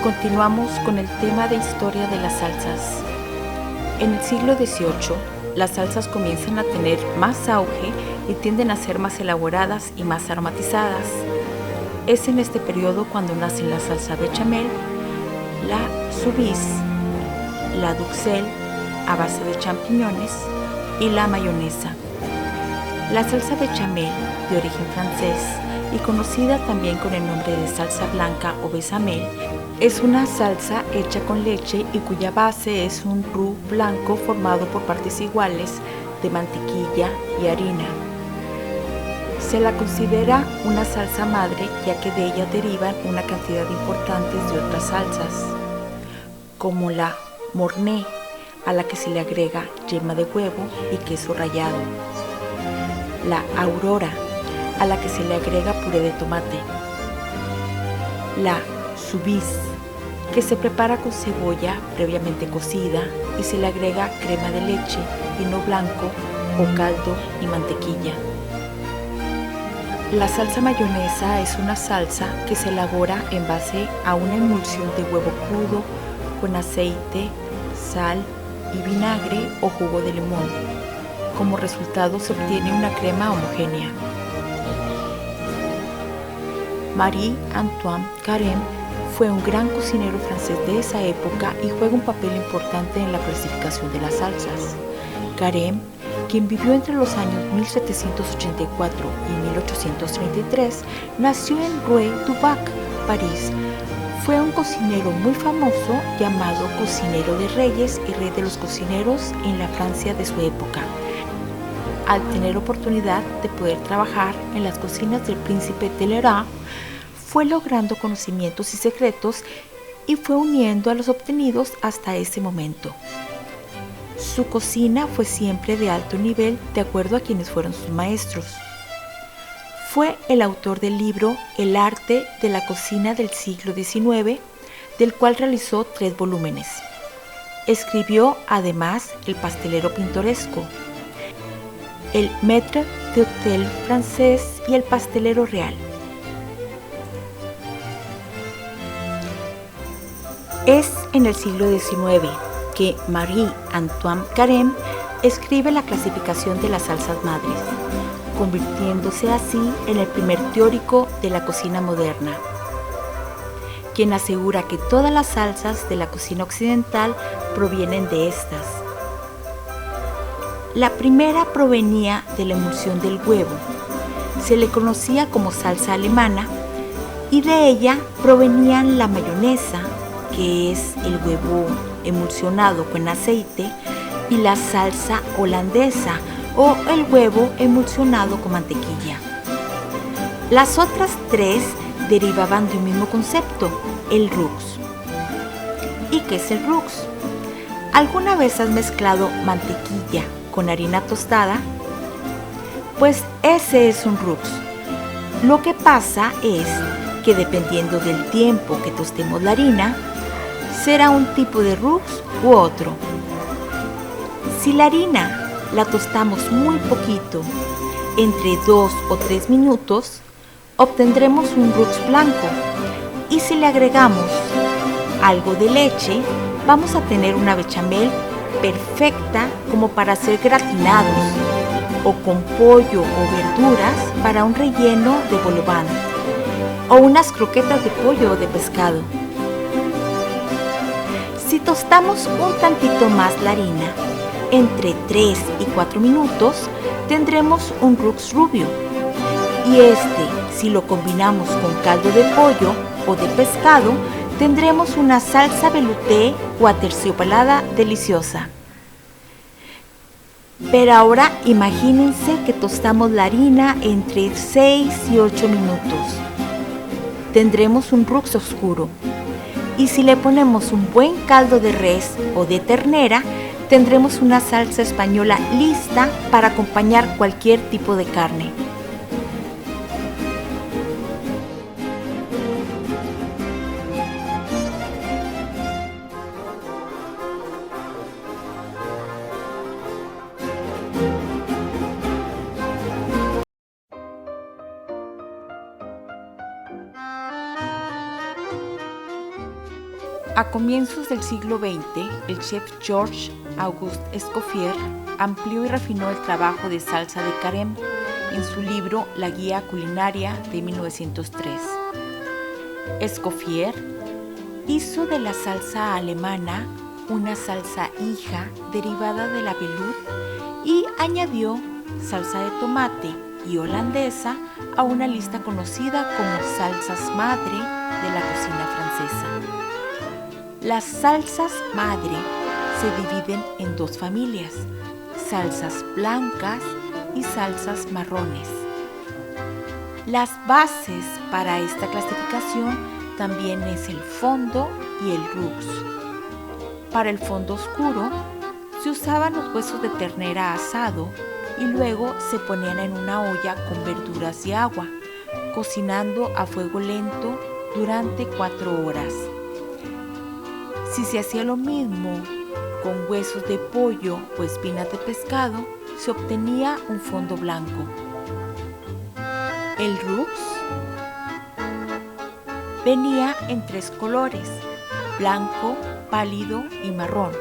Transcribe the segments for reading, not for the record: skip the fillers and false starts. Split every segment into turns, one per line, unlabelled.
Continuamos con el tema de historia de las salsas. En el siglo XVIII, las salsas comienzan a tener más auge y tienden a ser más elaboradas y más aromatizadas. Es en este periodo cuando nacen la salsa bechamel, la Soubise, la Duxelles a base de champiñones y la mayonesa. La salsa bechamel, de origen francés y conocida también con el nombre de salsa blanca o bechamel, es una salsa hecha con leche y cuya base es un roux blanco formado por partes iguales de mantequilla y harina. Se la considera una salsa madre ya que de ella derivan una cantidad importante de otras salsas, como la mornay, a la que se le agrega yema de huevo y queso rallado, la aurora, a la que se le agrega puré de tomate, la Soubise, que se prepara con cebolla previamente cocida y se le agrega crema de leche, vino blanco o caldo y mantequilla. La salsa mayonesa es una salsa que se elabora en base a una emulsión de huevo crudo con aceite, sal y vinagre o jugo de limón. Como resultado se obtiene una crema homogénea. Marie-Antoine Carême fue un gran cocinero francés de esa época y juega un papel importante en la clasificación de las salsas. Carême, quien vivió entre los años 1784 y 1833, nació en Rue du Bac, París. Fue un cocinero muy famoso llamado cocinero de reyes y rey de los cocineros en la Francia de su época. Al tener oportunidad de poder trabajar en las cocinas del príncipe Talleyrand, fue logrando conocimientos y secretos y fue uniendo a los obtenidos hasta ese momento. Su cocina fue siempre de alto nivel de acuerdo a quienes fueron sus maestros. Fue el autor del libro El arte de la cocina del siglo XIX, del cual realizó 3 volúmenes. Escribió además El pastelero pintoresco, El maître d'hôtel francés y El pastelero real. Es en el siglo XIX que Marie-Antoine Carême escribe la clasificación de las salsas madres, convirtiéndose así en el primer teórico de la cocina moderna, quien asegura que todas las salsas de la cocina occidental provienen de estas. La primera provenía de la emulsión del huevo, se le conocía como salsa alemana, y de ella provenían la mayonesa, que es el huevo emulsionado con aceite, y la salsa holandesa o el huevo emulsionado con mantequilla. Las otras 3 derivaban de un mismo concepto, el roux. ¿Y qué es el roux? ¿Alguna vez has mezclado mantequilla con harina tostada? Pues ese es un roux. Lo que pasa es que dependiendo del tiempo que tostemos la harina, será un tipo de roux u otro. Si la harina la tostamos muy poquito, entre 2 o 3 minutos, obtendremos un roux blanco. Y si le agregamos algo de leche, vamos a tener una bechamel perfecta como para hacer gratinados o con pollo o verduras para un relleno de vol au vent o unas croquetas de pollo o de pescado. Si tostamos un tantito más la harina, entre 3 y 4 minutos, tendremos un roux rubio. Y si lo combinamos con caldo de pollo o de pescado, tendremos una salsa velouté o aterciopelada deliciosa. Pero ahora imagínense que tostamos la harina entre 6 y 8 minutos. Tendremos un roux oscuro. Y si le ponemos un buen caldo de res o de ternera, tendremos una salsa española lista para acompañar cualquier tipo de carne. A comienzos del siglo XX, el chef Georges Auguste Escoffier amplió y refinó el trabajo de salsa de Carême en su libro La Guía Culinaria de 1903. Escoffier hizo de la salsa alemana una salsa hija derivada de la velout y añadió salsa de tomate y holandesa a una lista conocida como salsas madre de la cocina francesa. Las salsas madre se dividen en dos familias, salsas blancas y salsas marrones. Las bases para esta clasificación también es el fondo y el roux. Para el fondo oscuro se usaban los huesos de ternera asado y luego se ponían en una olla con verduras y agua, cocinando a fuego lento durante 4 horas. Si se hacía lo mismo con huesos de pollo o espinas de pescado, se obtenía un fondo blanco. El roux venía en 3 colores, blanco, pálido y marrón.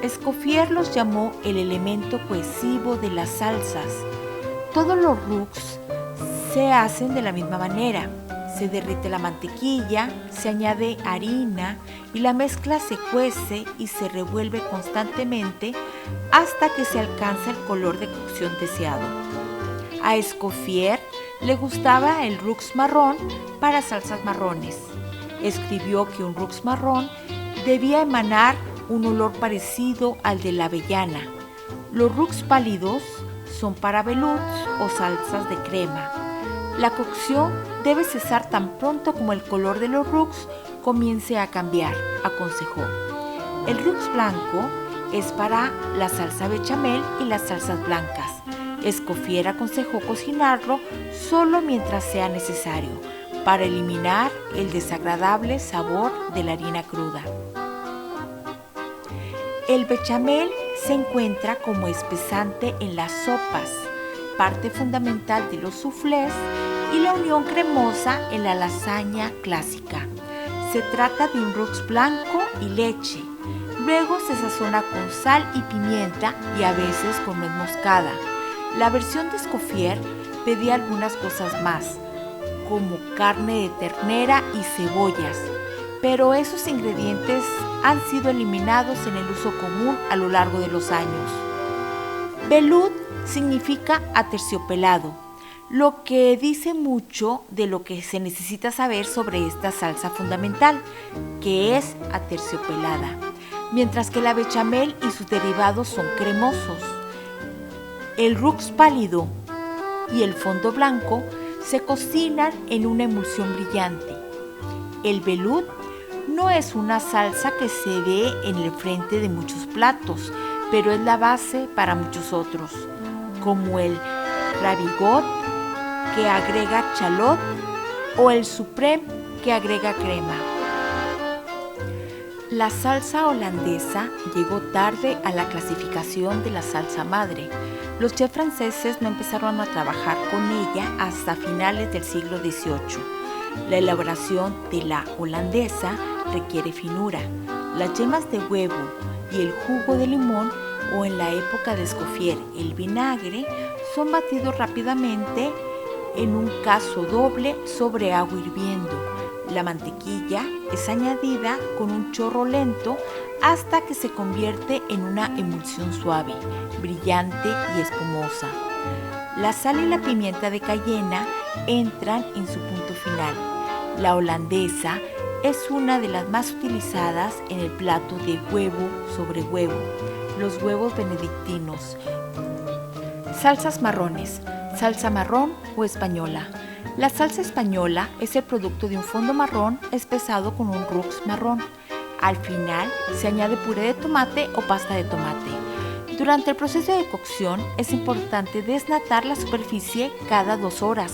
Escoffier los llamó el elemento cohesivo de las salsas. Todos los roux se hacen de la misma manera. Se derrite la mantequilla, se añade harina y la mezcla se cuece y se revuelve constantemente hasta que se alcanza el color de cocción deseado. A Escoffier le gustaba el roux marrón para salsas marrones. Escribió que un roux marrón debía emanar un olor parecido al de la avellana. Los roux pálidos son para velouts o salsas de crema. La cocción debe cesar tan pronto como el color de los roux comience a cambiar, aconsejó. El roux blanco es para la salsa bechamel y las salsas blancas. Escoffier aconsejó cocinarlo solo mientras sea necesario, para eliminar el desagradable sabor de la harina cruda. El bechamel se encuentra como espesante en las sopas, parte fundamental de los soufflés y la unión cremosa en la lasaña clásica. Se trata de un roux blanco y leche. Luego se sazona con sal y pimienta y a veces con nuez moscada. La versión de Escoffier pedía algunas cosas más, como carne de ternera y cebollas, pero esos ingredientes han sido eliminados en el uso común a lo largo de los años. Velout significa aterciopelado, lo que dice mucho de lo que se necesita saber sobre esta salsa fundamental, que es aterciopelada, mientras que la bechamel y sus derivados son cremosos. El roux pálido y el fondo blanco se cocinan en una emulsión brillante. El velout no es una salsa que se ve en el frente de muchos platos, pero es la base para muchos otros, como el ravigot, que agrega shallot, o el supreme, que agrega crema. La salsa holandesa llegó tarde a la clasificación de la salsa madre. Los chefs franceses no empezaron a trabajar con ella hasta finales del siglo XVIII. La elaboración de la holandesa requiere finura. Las yemas de huevo y el jugo de limón, o en la época de Escoffier, el vinagre, son batidos rápidamente en un cazo doble sobre agua hirviendo. La mantequilla es añadida con un chorro lento hasta que se convierte en una emulsión suave, brillante y espumosa. La sal y la pimienta de cayena entran en su punto final. La holandesa es una de las más utilizadas en el plato de huevo sobre huevo, los huevos benedictinos. Salsas marrones, salsa marrón o española. La salsa española es el producto de un fondo marrón espesado con un roux marrón. Al final se añade puré de tomate o pasta de tomate. Durante el proceso de cocción es importante desnatar la superficie cada 2 horas.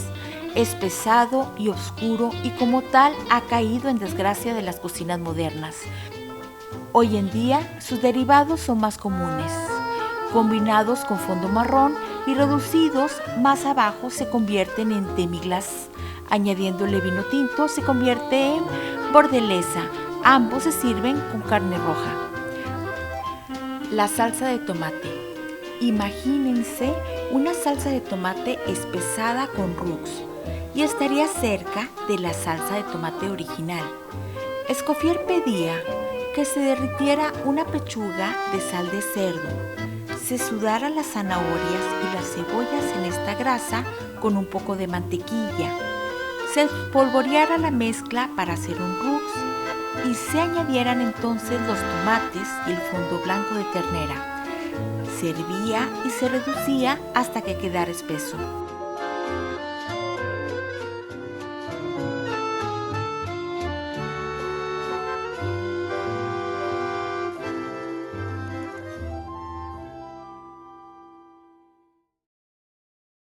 Es pesado y oscuro y como tal ha caído en desgracia de las cocinas modernas. Hoy en día sus derivados son más comunes. Combinados con fondo marrón y reducidos más abajo se convierten en demi-glace. Añadiéndole vino tinto se convierte en bordelesa. Ambos se sirven con carne roja. La salsa de tomate. Imagínense una salsa de tomate espesada con roux y estaría cerca de la salsa de tomate original. Escoffier pedía que se derritiera una pechuga de sal de cerdo, se sudara las zanahorias y las cebollas en esta grasa con un poco de mantequilla, se espolvoreara la mezcla para hacer un roux y se añadieran entonces los tomates y el fondo blanco de ternera. Se hervía y se reducía hasta que quedara espeso.